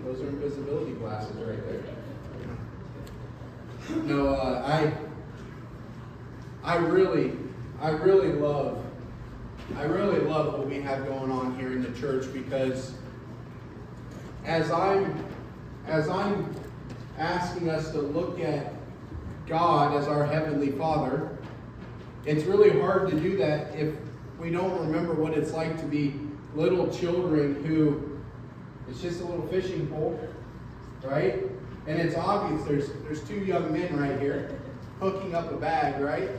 Those are invisibility glasses right there. No, I really love what we have going on here in the church, because as I'm asking us to look at God as our Heavenly Father, it's really hard to do that if we don't remember what it's like to be little children who, it's just a little fishing pole, right? And it's obvious there's two young men right here hooking up a bag, right?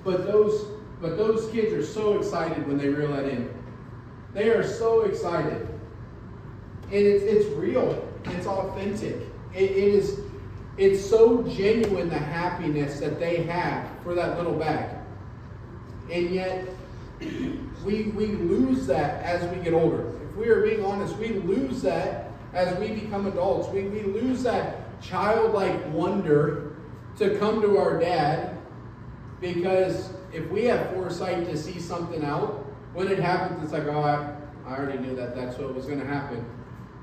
But those kids are so excited when they reel that in. They are so excited. And it's real. It's authentic. It's so genuine, the happiness that they have for that little bag. And yet, we lose that as we get older. If we are being honest, we lose that as we become adults. We lose that childlike wonder to come to our dad, because if we have foresight to see something out, when it happens, it's like, oh, I already knew that's what was going to happen,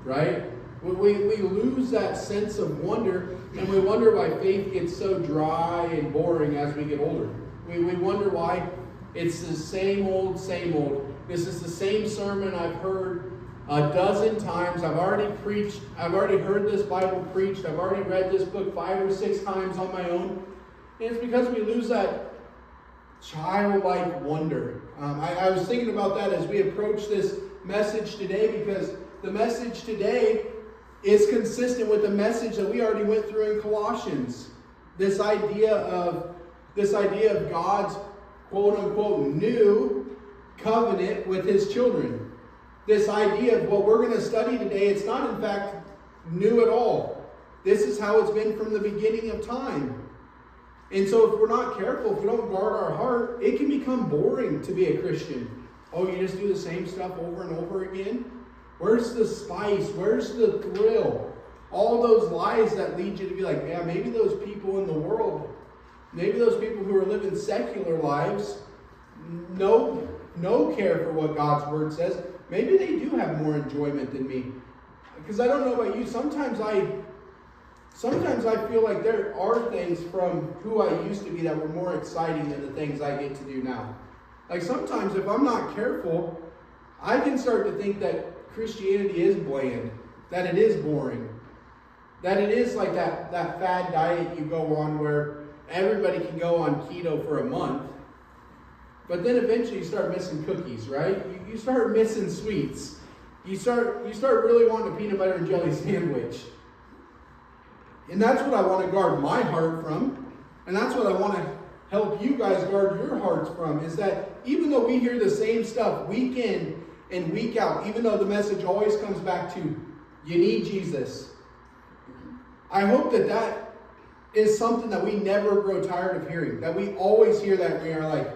right? We lose that sense of wonder, and we wonder why faith gets so dry and boring as we get older. We wonder why it's the same old, same old. This is the same sermon I've heard a dozen times. I've already preached. I've already heard this Bible preached. I've already read this book 5 or 6 times on my own. And it's because we lose that childlike wonder. I was thinking about that as we approach this message today, because the message today is consistent with the message that we already went through in Colossians. This idea of God's quote unquote new covenant with his children. This idea of what we're going to study today, it's not in fact new at all. This is how it's been from the beginning of time. And so if we're not careful, if we don't guard our heart, it can become boring to be a Christian. Oh, you just do the same stuff over and over again? Where's the spice? Where's the thrill? All those lies that lead you to be like, yeah, maybe those people in the world, maybe those people who are living secular lives, no care for what God's word says. Maybe they do have more enjoyment than me. Because I don't know about you, sometimes I feel like there are things from who I used to be that were more exciting than the things I get to do now. Like sometimes if I'm not careful, I can start to think that Christianity is bland, that it is boring, that it is like that fad diet you go on where everybody can go on keto for a month, but then eventually you start missing cookies, right? You start missing sweets. You start really wanting a peanut butter and jelly sandwich. And that's what I want to guard my heart from. And that's what I want to help you guys guard your hearts from, is that even though we hear the same stuff week in and week out, even though the message always comes back to, you need Jesus, I hope that is something that we never grow tired of hearing. That we always hear that and we are like,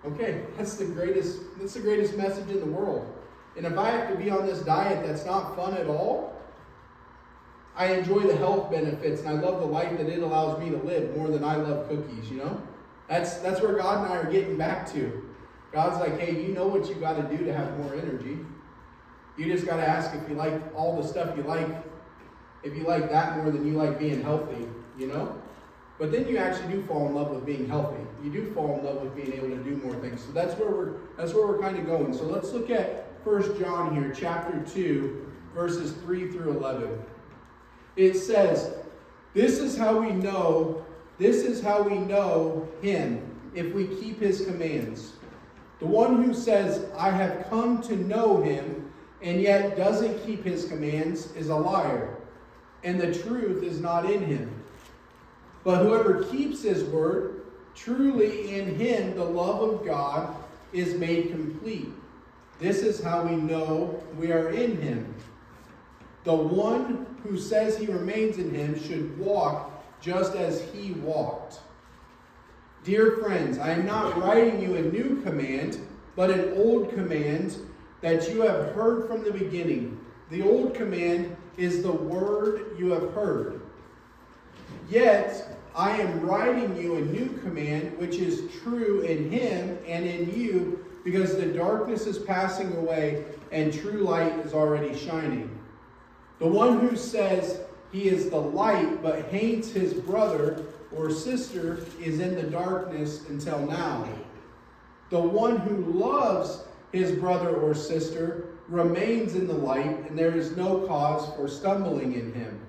okay, that's the greatest message in the world. And if I have to be on this diet that's not fun at all, I enjoy the health benefits and I love the life that it allows me to live more than I love cookies, you know? That's where God and I are getting back to. God's like, hey, you know what you got to do to have more energy. You just got to ask if you like all the stuff you like, if you like that more than you like being healthy, you know? But then you actually do fall in love with being healthy. You do fall in love with being able to do more things. So that's where we're kind of going. So let's look at 1 John here, chapter 2, verses 3 through 11. It says, this is how we know him, if we keep his commands. The one who says, I have come to know him, and yet doesn't keep his commands is a liar, and the truth is not in him. But whoever keeps his word, truly in him the love of God is made complete. This is how we know we are in him. The one who says he remains in him should walk just as he walked. Dear friends, I am not writing you a new command, but an old command that you have heard from the beginning. The old command is the word you have heard. Yet I am writing you a new command, which is true in him and in you, because the darkness is passing away and true light is already shining. The one who says he is the light but hates his brother or sister is in the darkness until now. The one who loves his brother or sister remains in the light, and there is no cause for stumbling in him.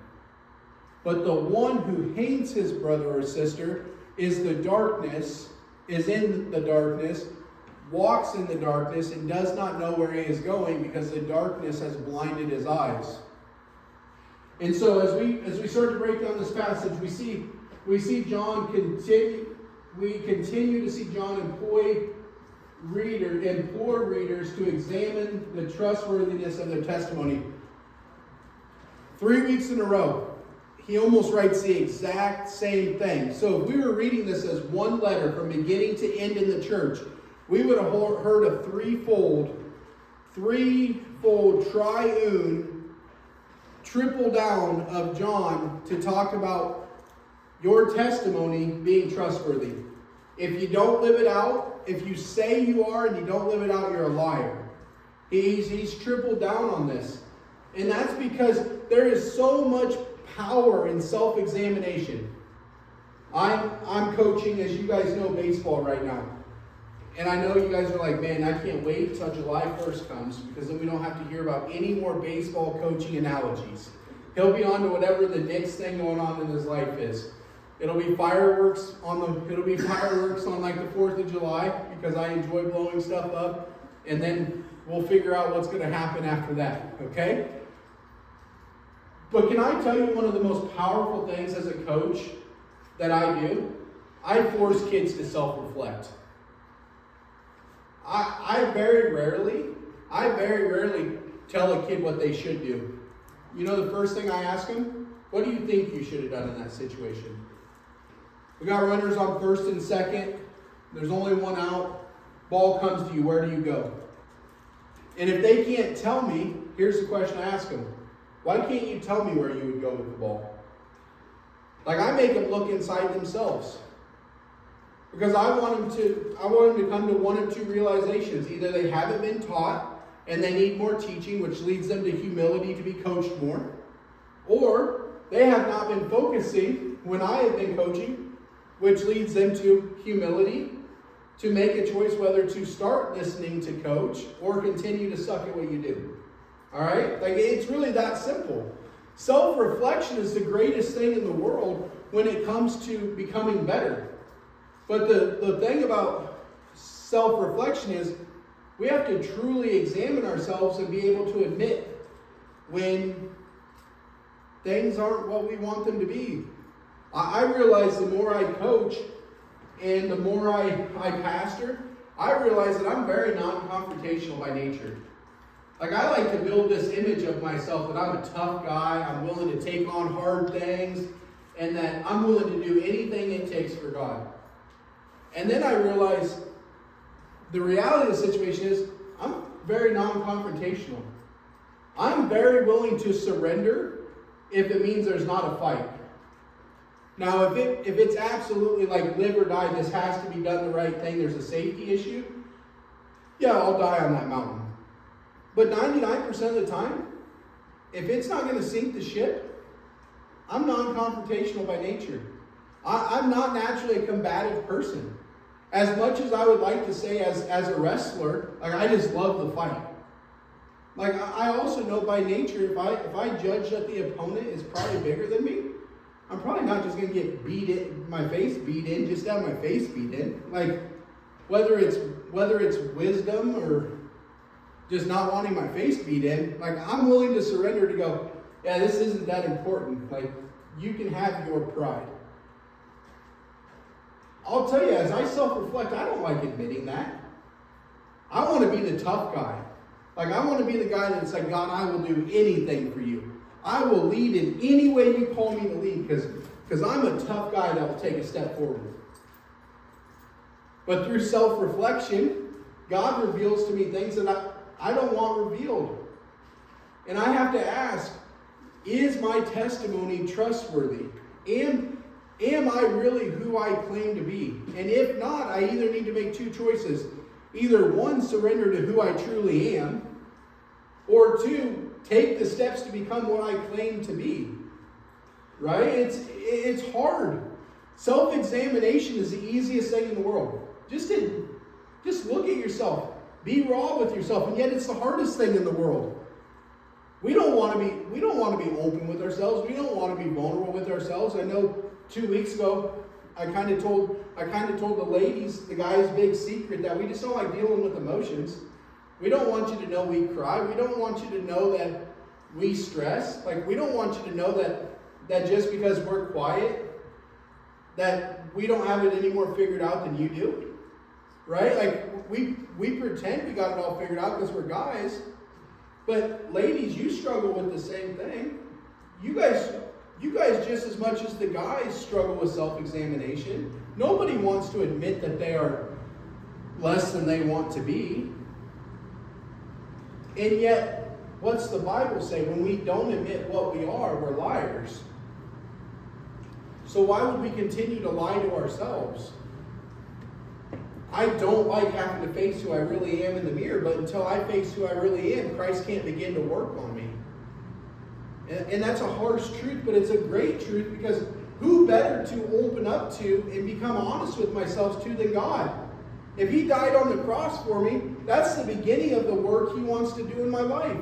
But the one who hates his brother or sister is in the darkness, walks in the darkness, and does not know where he is going because the darkness has blinded his eyes. And so as we start to break down this passage, we see John continue. We continue to see John implore readers to examine the trustworthiness of their testimony. 3 weeks in a row, he almost writes the exact same thing. So if we were reading this as one letter from beginning to end in the church, we would have heard a threefold, triune, triple down of John to talk about your testimony being trustworthy. If you don't live it out, if you say you are and you don't live it out, you're a liar. He's tripled down on this. And that's because there is so much power in self-examination. I'm coaching, as you guys know, baseball right now. And I know you guys are like, man, I can't wait until July 1st comes because then we don't have to hear about any more baseball coaching analogies. He'll be on to whatever the next thing going on in his life is. It'll be fireworks on like the 4th of July because I enjoy blowing stuff up. And then we'll figure out what's going to happen after that, okay? But can I tell you one of the most powerful things as a coach that I do? I force kids to self-reflect. I very rarely tell a kid what they should do. You know the first thing I ask them? What do you think you should have done in that situation? We got runners on first and second. There's only one out. Ball comes to you. Where do you go? And if they can't tell me, here's the question I ask them. Why can't you tell me where you would go with the ball? Like, I make them look inside themselves. Because I want them to come to one of two realizations. Either they haven't been taught and they need more teaching, which leads them to humility to be coached more. Or they have not been focusing when I have been coaching, which leads them to humility to make a choice whether to start listening to coach or continue to suck at what you do. All right? Like, it's really that simple. Self-reflection is the greatest thing in the world when it comes to becoming better. But the thing about self-reflection is we have to truly examine ourselves and be able to admit when things aren't what we want them to be. I realize the more I coach and the more I pastor, I realize that I'm very non-confrontational by nature. Like, I like to build this image of myself that I'm a tough guy, I'm willing to take on hard things, and that I'm willing to do anything it takes for God. And then I realize the reality of the situation is I'm very non-confrontational. I'm very willing to surrender if it means there's not a fight. Now, if it's absolutely like live or die, this has to be done the right thing, there's a safety issue, yeah, I'll die on that mountain. But 99% of the time, if it's not going to sink the ship, I'm non-confrontational by nature. I'm not naturally a combative person. As much as I would like to say as a wrestler, like, I just love the fight. Like, I also know by nature, if I judge that the opponent is probably bigger than me, I'm probably not just going to get my face beat in, just have my face beat in. Like, whether it's wisdom or just not wanting my face beat in, like, I'm willing to surrender to go, yeah, this isn't that important. Like, you can have your pride. I'll tell you, as I self-reflect, I don't like admitting that. I want to be the tough guy. Like, I want to be the guy that's like, God, I will do anything for you. I will lead in any way you call me to lead because I'm a tough guy that will take a step forward. But through self-reflection, God reveals to me things that I don't want revealed. And I have to ask, is my testimony trustworthy? Am I really who I claim to be? And if not, I either need to make two choices. Either one, surrender to who I truly am, or two, take the steps to become what I claim to be. Right? It's hard. Self-examination is the easiest thing in the world. Just look at yourself. Be raw with yourself, and yet it's the hardest thing in the world. We don't want to be open with ourselves. We don't want to be vulnerable with ourselves. I know 2 weeks ago, I kind of told the ladies, the guys' big secret, that we just don't like dealing with emotions. We don't want you to know we cry. We don't want you to know that we stress. Like, we don't want you to know that just because we're quiet, that we don't have it any more figured out than you do. Right? Like, we pretend we got it all figured out because we're guys. But ladies, you struggle with the same thing. You guys just as much as the guys struggle with self-examination. Nobody wants to admit that they are less than they want to be. And yet, what's the Bible say? When we don't admit what we are, we're liars. So why would we continue to lie to ourselves? I don't like having to face who I really am in the mirror, but until I face who I really am, Christ can't begin to work on me. And that's a harsh truth, but it's a great truth, because who better to open up to and become honest with myself to than God? If He died on the cross for me, that's the beginning of the work He wants to do in my life.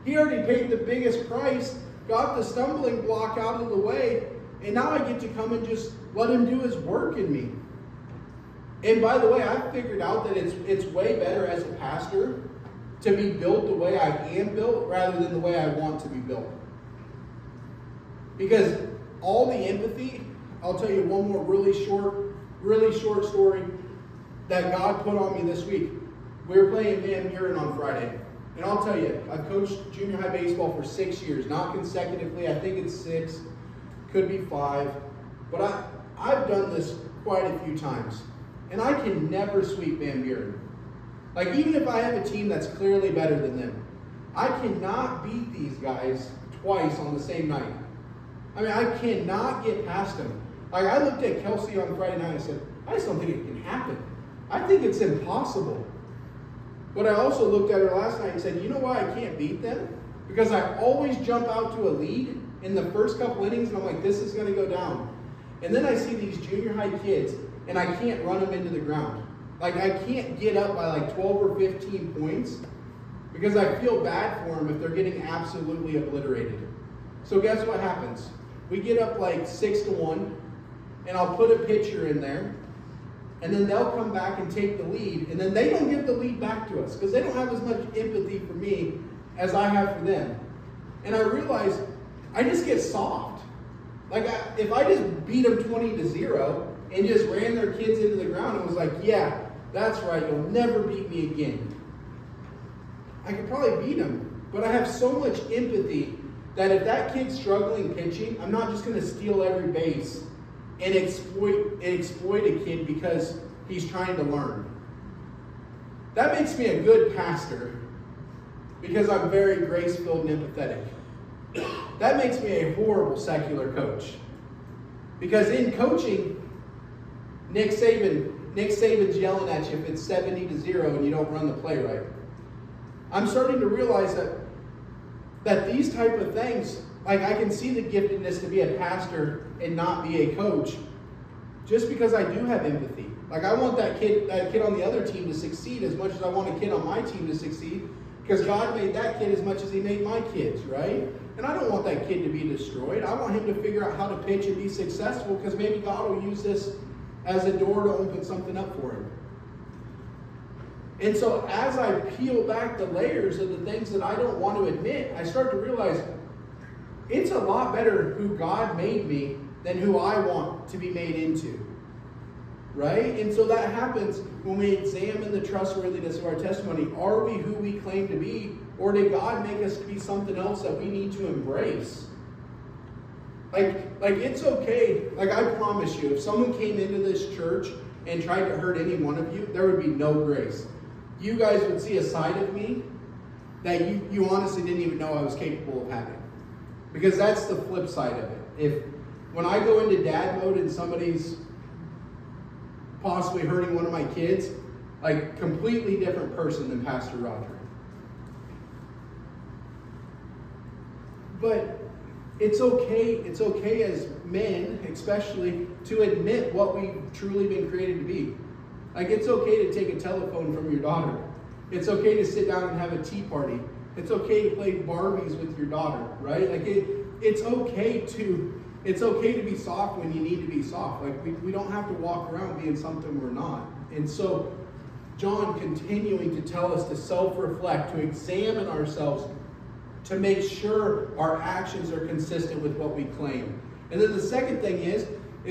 He already paid the biggest price, got the stumbling block out of the way, and now I get to come and just let Him do His work in me. And by the way, I've figured out that it's way better as a pastor to be built the way I am built rather than the way I want to be built. Because all the empathy, I'll tell you one more really short story that God put on me this week. We were playing Van Buren on Friday. And I'll tell you, I've coached junior high baseball for 6 years, not consecutively. I think it's 6, could be 5. But I've done this quite a few times. And I can never sweep Van Buren. Like, even if I have a team that's clearly better than them, I cannot beat these guys twice on the same night. I mean, I cannot get past them. Like, I looked at Kelsey on Friday night and I said, I just don't think it can happen. I think it's impossible. But I also looked at her last night and said, you know why I can't beat them? Because I always jump out to a lead in the first couple innings, and I'm like, this is going to go down. And then I see these junior high kids, and I can't run them into the ground. Like, I can't get up by like 12 or 15 points because I feel bad for them if they're getting absolutely obliterated. So guess what happens? We get up like 6-1, and I'll put a pitcher in there, and then they'll come back and take the lead, and then they don't give the lead back to us because they don't have as much empathy for me as I have for them. And I realize I just get soft. Like, if I just beat them 20-0 and just ran their kids into the ground and was like, yeah, that's right, you'll never beat me again, I could probably beat them. But I have so much empathy that if that kid's struggling pitching, I'm not just going to steal every base and exploit a kid because he's trying to learn. That makes me a good pastor because I'm very grace-filled and empathetic. That makes me a horrible secular coach. Because in coaching, Nick Saban's yelling at you if it's 70-0 and you don't run the play right. I'm starting to realize that these type of things, like, I can see the giftedness to be a pastor and not be a coach just because I do have empathy. Like, I want that kid on the other team to succeed as much as I want a kid on my team to succeed, because God made that kid as much as He made my kids, right? And I don't want that kid to be destroyed. I want him to figure out how to pitch and be successful, because maybe God will use this as a door to open something up for him. And so as I peel back the layers of the things that I don't want to admit, I start to realize it's a lot better who God made me than who I want to be made into. Right? And so that happens when we examine the trustworthiness of our testimony. Are we who we claim to be? Or did God make us to be something else that we need to embrace? Like it's okay. Like, I promise you, if someone came into this church and tried to hurt any one of you, there would be no grace. You guys would see a side of me that you honestly didn't even know I was capable of having. Because that's the flip side of it. When I go into dad mode and somebody's possibly hurting one of my kids, like, completely different person than Pastor Roger. But it's okay as men, especially, to admit what we've truly been created to be. Like, it's okay to take a telephone from your daughter. It's okay to sit down and have a tea party. It's okay to play Barbies with your daughter, right? Like, it's okay to be soft when you need to be soft. Like, we don't have to walk around being something we're not. And so, John continuing to tell us to self-reflect, to examine ourselves, to make sure our actions are consistent with what we claim. And then the second thing is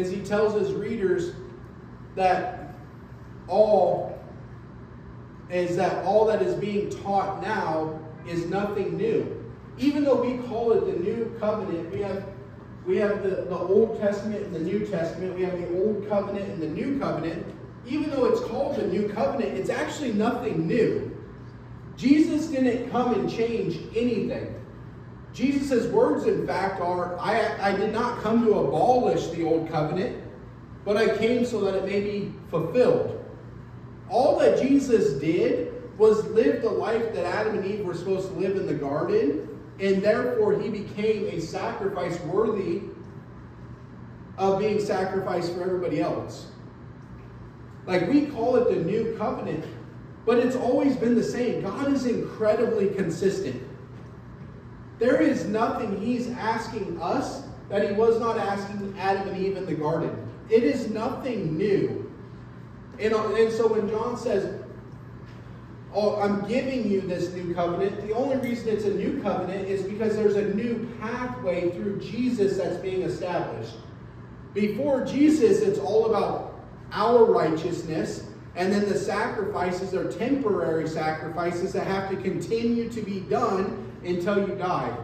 he tells his readers that all that is being taught now is nothing new. Even though we call it the New Covenant, we have the Old Testament and the New Testament. We have the Old Covenant and the New Covenant. Even though it's called the New Covenant, it's actually nothing new. Jesus didn't come and change anything. Jesus' words, in fact, are, I did not come to abolish the Old Covenant, but I came so that it may be fulfilled. All that Jesus did was live the life that Adam and Eve were supposed to live in the garden, and therefore he became a sacrifice worthy of being sacrificed for everybody else. Like, we call it the New Covenant, but it's always been the same. God is incredibly consistent. There is nothing he's asking us that he was not asking Adam and Eve in the garden. It is nothing new. And so when John says, "Oh, I'm giving you this new covenant," the only reason it's a new covenant is because there's a new pathway through Jesus that's being established. Before Jesus, it's all about our righteousness, and then the sacrifices are temporary sacrifices that have to continue to be done until you die.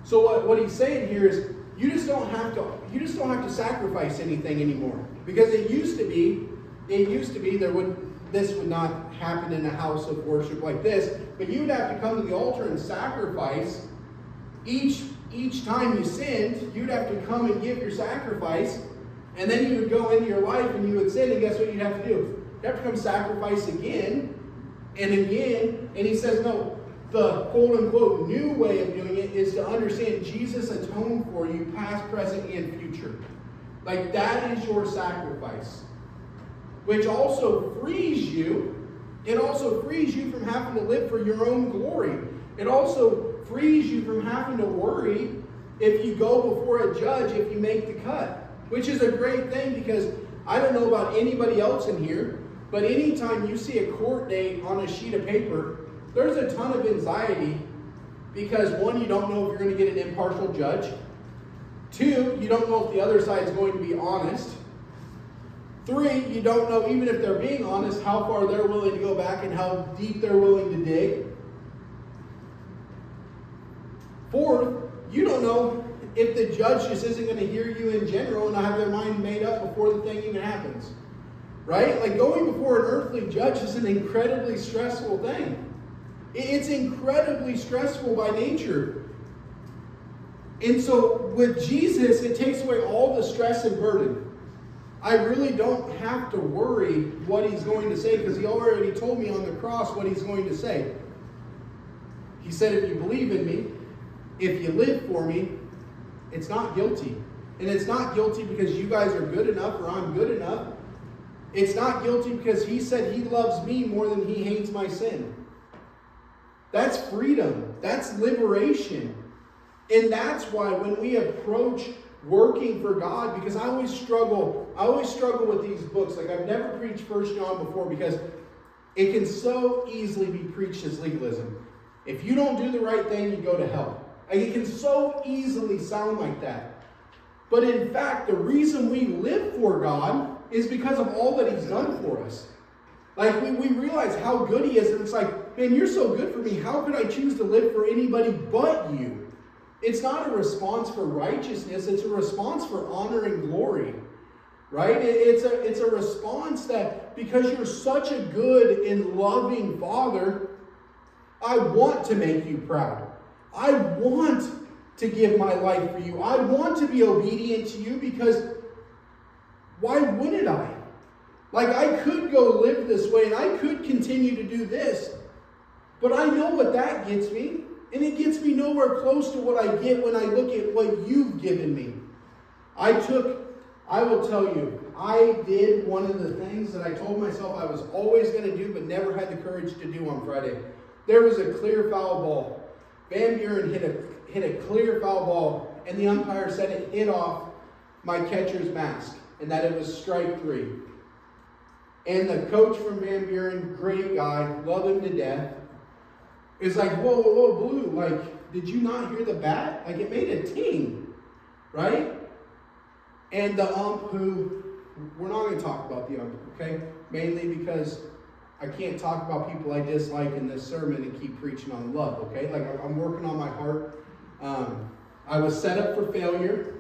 So what he's saying here is, you just don't have to sacrifice anything anymore. Because it used to be this would not happen in a house of worship like this, but you would have to come to the altar and sacrifice. Each time you sinned, you'd have to come and give your sacrifice, and then you would go into your life and you would sin, and guess what you'd have to do? You'd have to come sacrifice again and again. And he says, no, the quote-unquote new way of doing it is to understand Jesus atoned for you, past, present, and future. Like, that is your sacrifice. Which also frees you. It also frees you from having to live for your own glory. It also frees you from having to worry if you go before a judge, if you make the cut. Which is a great thing, because I don't know about anybody else in here, but anytime you see a court date on a sheet of paper, there's a ton of anxiety, because one, you don't know if you're going to get an impartial judge. Two, you don't know if the other side is going to be honest. Three, you don't know, even if they're being honest, how far they're willing to go back and how deep they're willing to dig. Fourth, you don't know if the judge just isn't going to hear you in general and have their mind made up before the thing even happens. Right? Like, going before an earthly judge is an incredibly stressful thing. It's incredibly stressful by nature. And so with Jesus, it takes away all the stress and burden. I really don't have to worry what he's going to say, because he already told me on the cross what he's going to say. He said, if you believe in me, if you live for me, it's not guilty. And it's not guilty because you guys are good enough or I'm good enough. It's not guilty because he said he loves me more than he hates my sin. That's freedom. That's liberation. And that's why when we approach working for God, because I always struggle with these books. Like, I've never preached 1 John before, because it can so easily be preached as legalism. If you don't do the right thing, you go to hell. Like, it can so easily sound like that. But in fact, the reason we live for God is because of all that he's done for us. Like, we realize how good he is, and it's like, man, you're so good for me. How could I choose to live for anybody but you? It's not a response for righteousness. It's a response for honor and glory. Right? It's a response that, because you're such a good and loving Father, I want to make you proud. I want to give my life for you. I want to be obedient to you, because why wouldn't I? Like, I could go live this way and I could continue to do this, but I know what that gets me. And it gets me nowhere close to what I get when I look at what you've given me. I will tell you, I did one of the things that I told myself I was always going to do but never had the courage to do on Friday. There was a clear foul ball. Van Buren hit a clear foul ball, and the umpire said it hit off my catcher's mask and that it was strike 3. And the coach from Van Buren, great guy, love him to death, is like, whoa, Blue, like, did you not hear the bat? Like, it made a ting, right? And the ump who, we're not going to talk about the ump, okay? Mainly because I can't talk about people I dislike in this sermon and keep preaching on love, okay? Like, I'm working on my heart. I was set up for failure.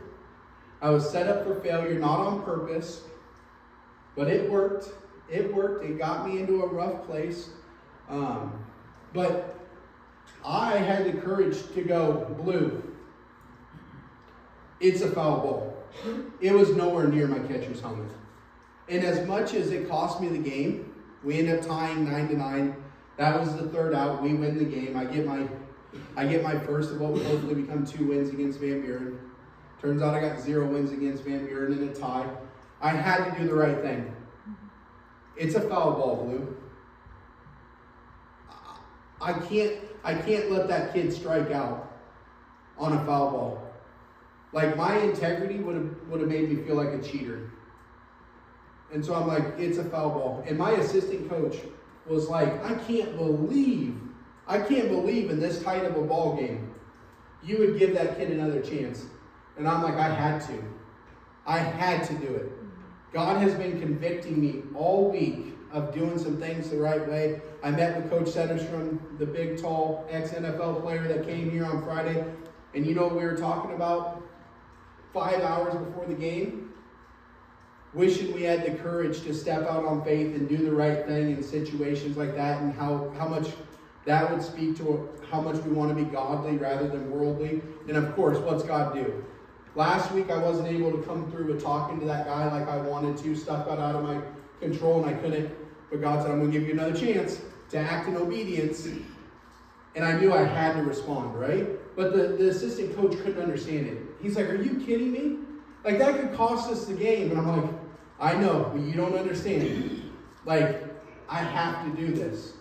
Not on purpose. But it worked. It got me into a rough place. But I had the courage to go, Blue, it's a foul ball. It was nowhere near my catcher's helmet. And as much as it cost me the game, we end up tying 9-9. That was the third out. We win the game. I get my first of what would hopefully become 2 wins against Van Buren. Turns out I got 0 wins against Van Buren in a tie. I had to do the right thing. It's a foul ball, Blue. I can't let that kid strike out on a foul ball. Like, my integrity would have made me feel like a cheater. And so I'm like, it's a foul ball. And my assistant coach was like, I can't believe in this tight of a ball game you would give that kid another chance. And I'm like, I had to do it. God has been convicting me all week of doing some things the right way. I met with Coach Setterstrom, the big, tall ex-NFL player that came here on Friday. And you know what we were talking about 5 hours before the game? Wishing we had the courage to step out on faith and do the right thing in situations like that, and how much that would speak to how much we want to be godly rather than worldly. And of course, what's God do? Last week, I wasn't able to come through with talking to that guy like I wanted to. Stuff got out of my control and I couldn't. But God said, I'm going to give you another chance to act in obedience. And I knew I had to respond, right? But the assistant coach couldn't understand it. He's like, are you kidding me? Like, that could cost us the game. And I'm like, I know, but you don't understand. Like, I have to do this.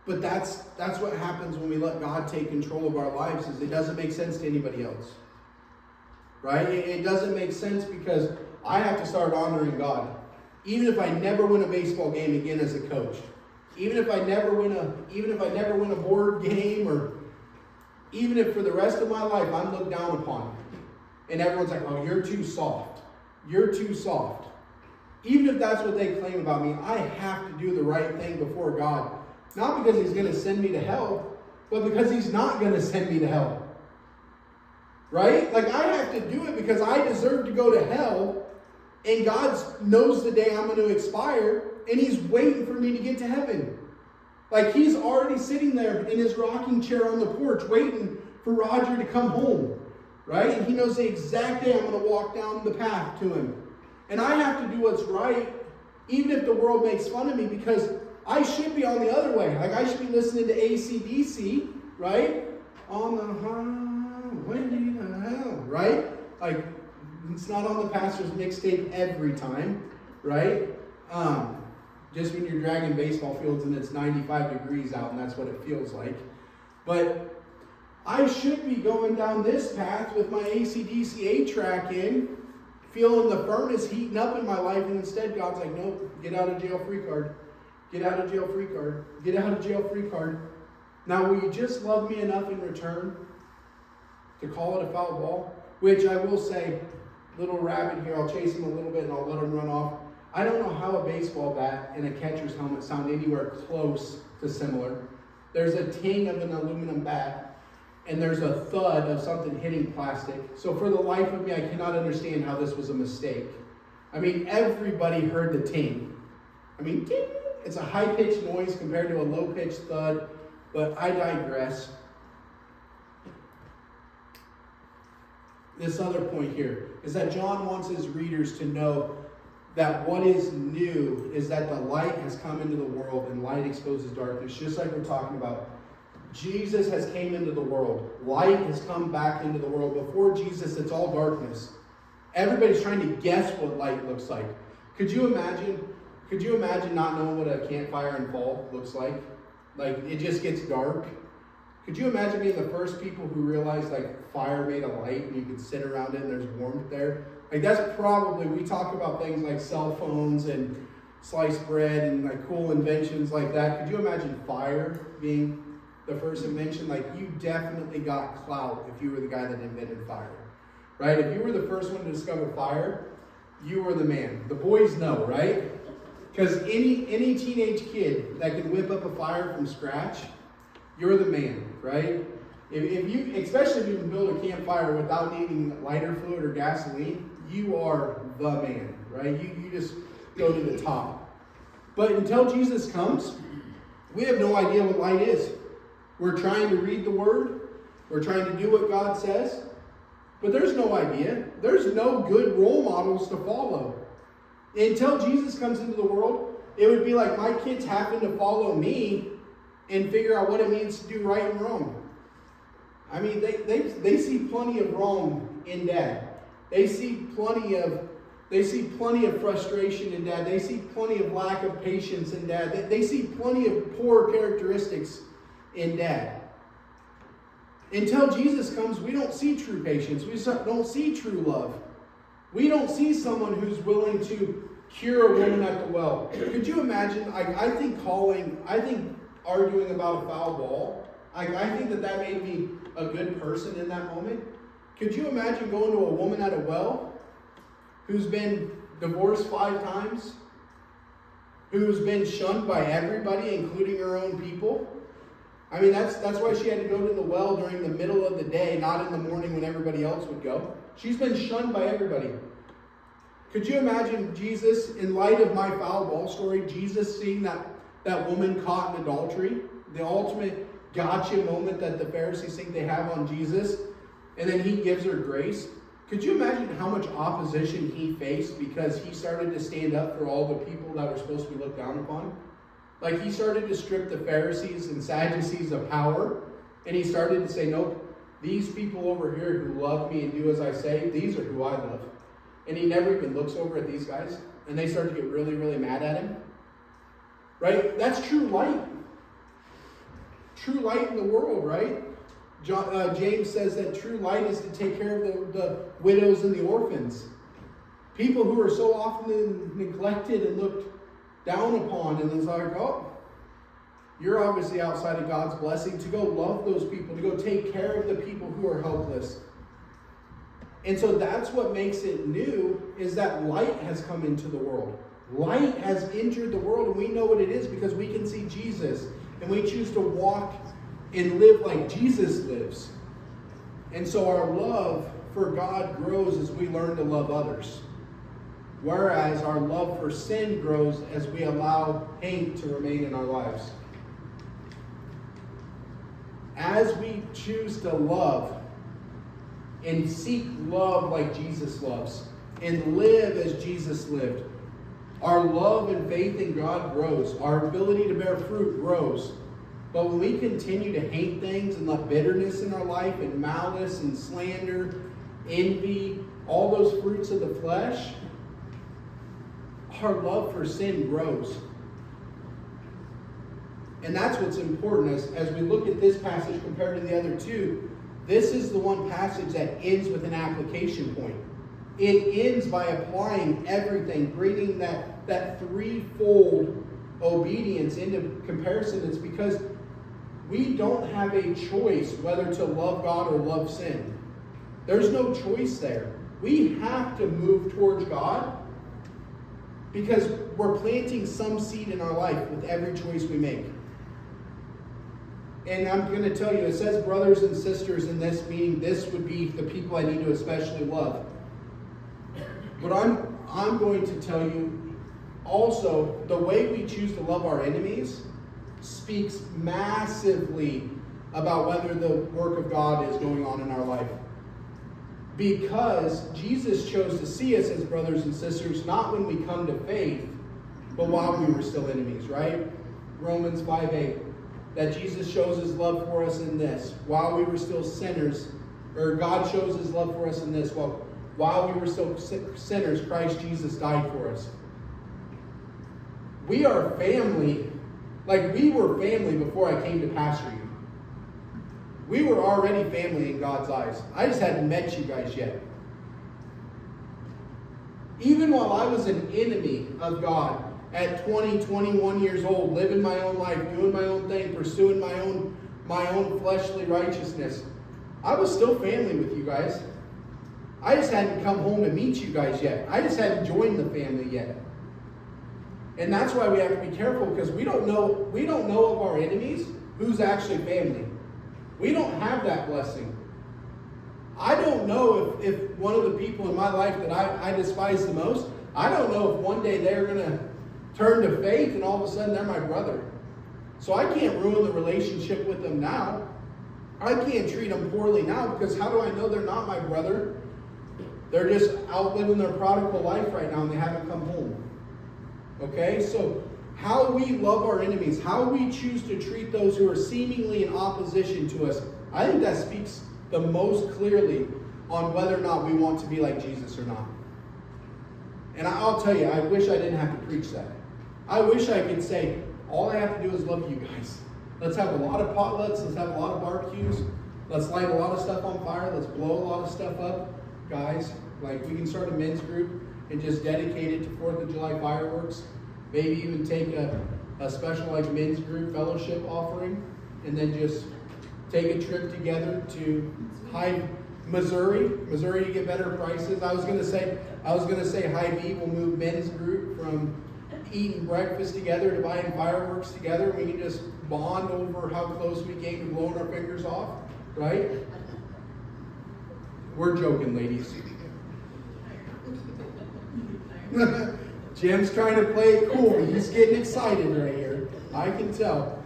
But that's what happens when we let God take control of our lives, is it doesn't make sense to anybody else. Right? It doesn't make sense because I have to start honoring God. Even if I never win a baseball game again as a coach. Even if I never win a board game, or even if for the rest of my life I'm looked down upon. And everyone's like, oh, you're too soft. You're too soft. Even if that's what they claim about me, I have to do the right thing before God. Not because he's going to send me to hell, but because he's not going to send me to hell. Right? Like, I have to do it because I deserve to go to hell, and God knows the day I'm going to expire, and he's waiting for me to get to heaven. Like, he's already sitting there in his rocking chair on the porch waiting for Roger to come home. Right? And he knows the exact day I'm going to walk down the path to him. And I have to do what's right, even if the world makes fun of me, because I should be on the other way. Like, I should be listening to AC/DC, right? On the highway to hell, right? Like, it's not on the pastor's mixtape every time, right? Just when you're dragging baseball fields and it's 95 degrees out and that's what it feels like. But I should be going down this path with my AC/DC 8-track in, feeling the furnace heating up in my life, and instead God's like, nope, get out of jail free card. Get out of jail free card. Get out of jail free card. Now, will you just love me enough in return to call it a foul ball? Which I will say, little rabbit here, I'll chase him a little bit and I'll let him run off. I don't know how a baseball bat and a catcher's helmet sound anywhere close to similar. There's a ting of an aluminum bat, and there's a thud of something hitting plastic. So for the life of me, I cannot understand how this was a mistake. I mean, everybody heard the ting. I mean, ting. It's a high-pitched noise compared to a low-pitched thud, but I digress. This other point here is that John wants his readers to know that what is new is that the light has come into the world and light exposes darkness, just like we're talking about. Jesus has came into the world. Light has come back into the world. Before Jesus, it's all darkness. Everybody's trying to guess what light looks like. Could you imagine not knowing what a campfire in fall looks like? Like, it just gets dark. Could you imagine being the first people who realized, like, fire made a light and you could sit around it and there's warmth there? Like, that's probably, we talk about things like cell phones and sliced bread and, like, cool inventions like that. Could you imagine fire being the first invention? Like, you definitely got clout if you were the guy that invented fire, right? If you were the first one to discover fire, you were the man. The boys know, right? Because any teenage kid that can whip up a fire from scratch, you're the man, right? If you, especially if you can build a campfire without needing lighter fluid or gasoline, you are the man, right? You just go to the top. But until Jesus comes, we have no idea what light is. We're trying to read the Word. We're trying to do what God says. But there's no idea. There's no good role models to follow. Until Jesus comes into the world, it would be like my kids having to follow me and figure out what it means to do right and wrong. I mean, they see plenty of wrong in Dad. They see plenty of frustration in Dad. They see plenty of lack of patience in Dad. They see plenty of poor characteristics in Dad. Until Jesus comes, we don't see true patience. We don't see true love. We don't see someone who's willing to cure a woman at the well. Could you imagine? I think arguing about a foul ball, I think that made me a good person in that moment. Could you imagine going to a woman at a well who's been divorced 5 times, who's been shunned by everybody, including her own people? I mean, that's why she had to go to the well during the middle of the day, not in the morning when everybody else would go. She's been shunned by everybody. Could you imagine Jesus, in light of my foul ball story, Jesus seeing that woman caught in adultery, the ultimate gotcha moment that the Pharisees think they have on Jesus, and then he gives her grace? Could you imagine how much opposition he faced because he started to stand up for all the people that were supposed to be looked down upon? Like, he started to strip the Pharisees and Sadducees of power, and he started to say, nope, these people over here who love me and do as I say, these are who I love. And he never even looks over at these guys, and they start to get really, really mad at him. Right? That's true light. True light in the world, right? James says that true light is to take care of the widows and the orphans. People who are so often neglected and looked down upon, and it's like, oh, you're obviously outside of God's blessing, to go love those people, to go take care of the people who are helpless. And so that's what makes it new, is that light has come into the world. Light has entered the world, and we know what it is because we can see Jesus, and we choose to walk and live like Jesus lives. And so our love for God grows as we learn to love others. Whereas our love for sin grows as we allow hate to remain in our lives. As we choose to love and seek love like Jesus loves and live as Jesus lived, our love and faith in God grows. Our ability to bear fruit grows. But when we continue to hate things and let bitterness in our life and malice and slander, envy, all those fruits of the flesh, our love for sin grows. And that's what's important as we look at this passage compared to the other two. This is the one passage that ends with an application point. It ends by applying everything, bringing that threefold obedience into comparison. It's because we don't have a choice whether to love God or love sin. There's no choice there. We have to move towards God because we're planting some seed in our life with every choice we make. And I'm going to tell you, it says brothers and sisters in this, meaning this would be the people I need to especially love. But I'm going to tell you also, the way we choose to love our enemies speaks massively about whether the work of God is going on in our life. Because Jesus chose to see us as brothers and sisters, not when we come to faith, but while we were still enemies, right? Romans 5:8. That Jesus shows his love for us in this. While we were still sinners, or God shows his love for us in this. While we were still sinners, Christ Jesus died for us. We are family. Like we were family before I came to pastor you. We were already family in God's eyes. I just hadn't met you guys yet. Even while I was an enemy of God at 20, 21 years old, living my own life, doing my own thing, pursuing my own fleshly righteousness, I was still family with you guys. I just hadn't come home to meet you guys yet. I just hadn't joined the family yet. And that's why we have to be careful, because we don't know of our enemies who's actually family. We don't have that blessing. I don't know if one of the people in my life that I despise the most, I don't know if one day they're going to turn to faith and all of a sudden they're my brother. So I can't ruin the relationship with them now. I can't treat them poorly now, because how do I know they're not my brother? They're just out living their prodigal life right now and they haven't come home. Okay, so how we love our enemies, how we choose to treat those who are seemingly in opposition to us, I think that speaks the most clearly on whether or not we want to be like Jesus or not. And I'll tell you, I wish I didn't have to preach that. I wish I could say, all I have to do is love you guys. Let's have a lot of potlucks, let's have a lot of barbecues, let's light a lot of stuff on fire, let's blow a lot of stuff up. Guys, like we can start a men's group and just dedicate it to 4th of July fireworks. Maybe even take a special like men's group fellowship offering, and then just take a trip together to Missouri to get better prices. I was gonna say Hy-Vee will move men's group from eating breakfast together to buying fireworks together. We can just bond over how close we came to blowing our fingers off, right? We're joking, ladies. Jim's trying to play it cool. He's getting excited right here. I can tell.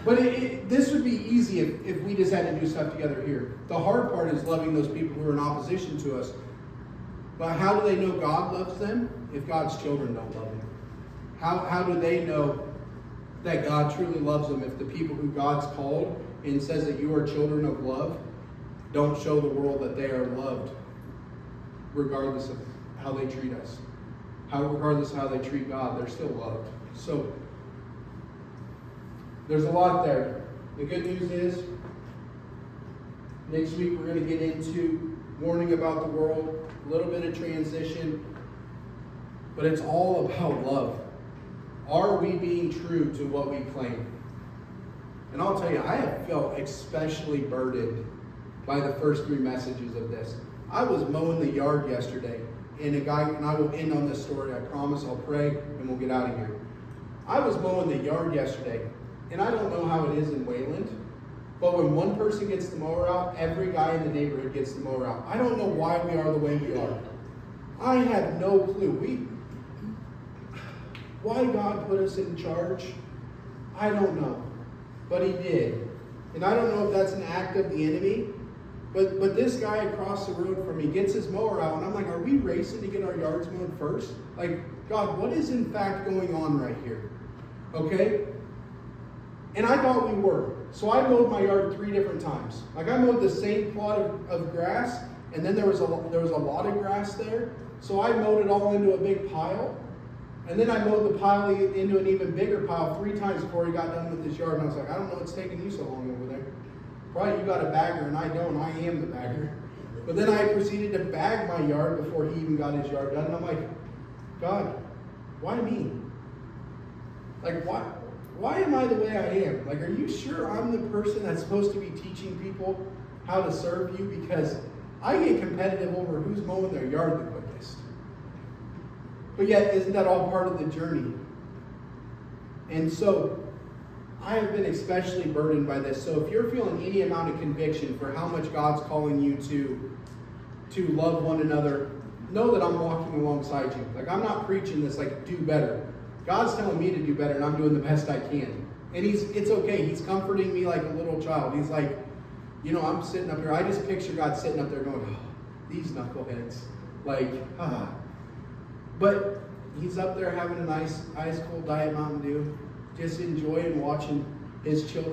But this would be easy if we just had to do stuff together here. The hard part is loving those people who are in opposition to us. But how do they know God loves them if God's children don't love them? How do they know that God truly loves them if the people who God's called and says that you are children of love don't show the world that they are loved regardless of how they treat us? Regardless of how they treat God, they're still loved. So there's a lot there. The good news is next week we're going to get into warning about the world, a little bit of transition, but it's all about love. Are we being true to what we claim? And I'll tell you, I have felt especially burdened by the first 3 messages of this. I was mowing the yard yesterday, and I will end on this story, I promise. I'll pray, and we'll get out of here. I was mowing the yard yesterday, and I don't know how it is in Wayland, but when one person gets the mower out, every guy in the neighborhood gets the mower out. I don't know why we are the way we are. I have no clue. Why God put us in charge, I don't know. But he did. And I don't know if that's an act of the enemy, but this guy across the road from me gets his mower out, and I'm like, are we racing to get our yards mowed first? Like, God, what is in fact going on right here? Okay? And I thought we were. So I mowed my yard 3 different times. Like, I mowed the same plot of grass, and then there was a lot of grass there. So I mowed it all into a big pile. And then I mowed the pile into an even bigger pile 3 times before he got done with his yard. And I was like, I don't know what's taking you so long over there. Probably you got a bagger and I don't. I am the bagger. But then I proceeded to bag my yard before he even got his yard done. And I'm like, God, why me? Like, why am I the way I am? Like, are you sure I'm the person that's supposed to be teaching people how to serve you? Because I get competitive over who's mowing their yard the quickest. But yet, isn't that all part of the journey? And so, I have been especially burdened by this. So if you're feeling any amount of conviction for how much God's calling you to love one another, know that I'm walking alongside you. Like, I'm not preaching this like, do better. God's telling me to do better, and I'm doing the best I can. And it's okay. He's comforting me like a little child. He's like, You know, I'm sitting up here, I just picture God sitting up there going, oh, these knuckleheads. Like, But he's up there having a nice ice cold Diet Mountain Dew, just enjoying watching his children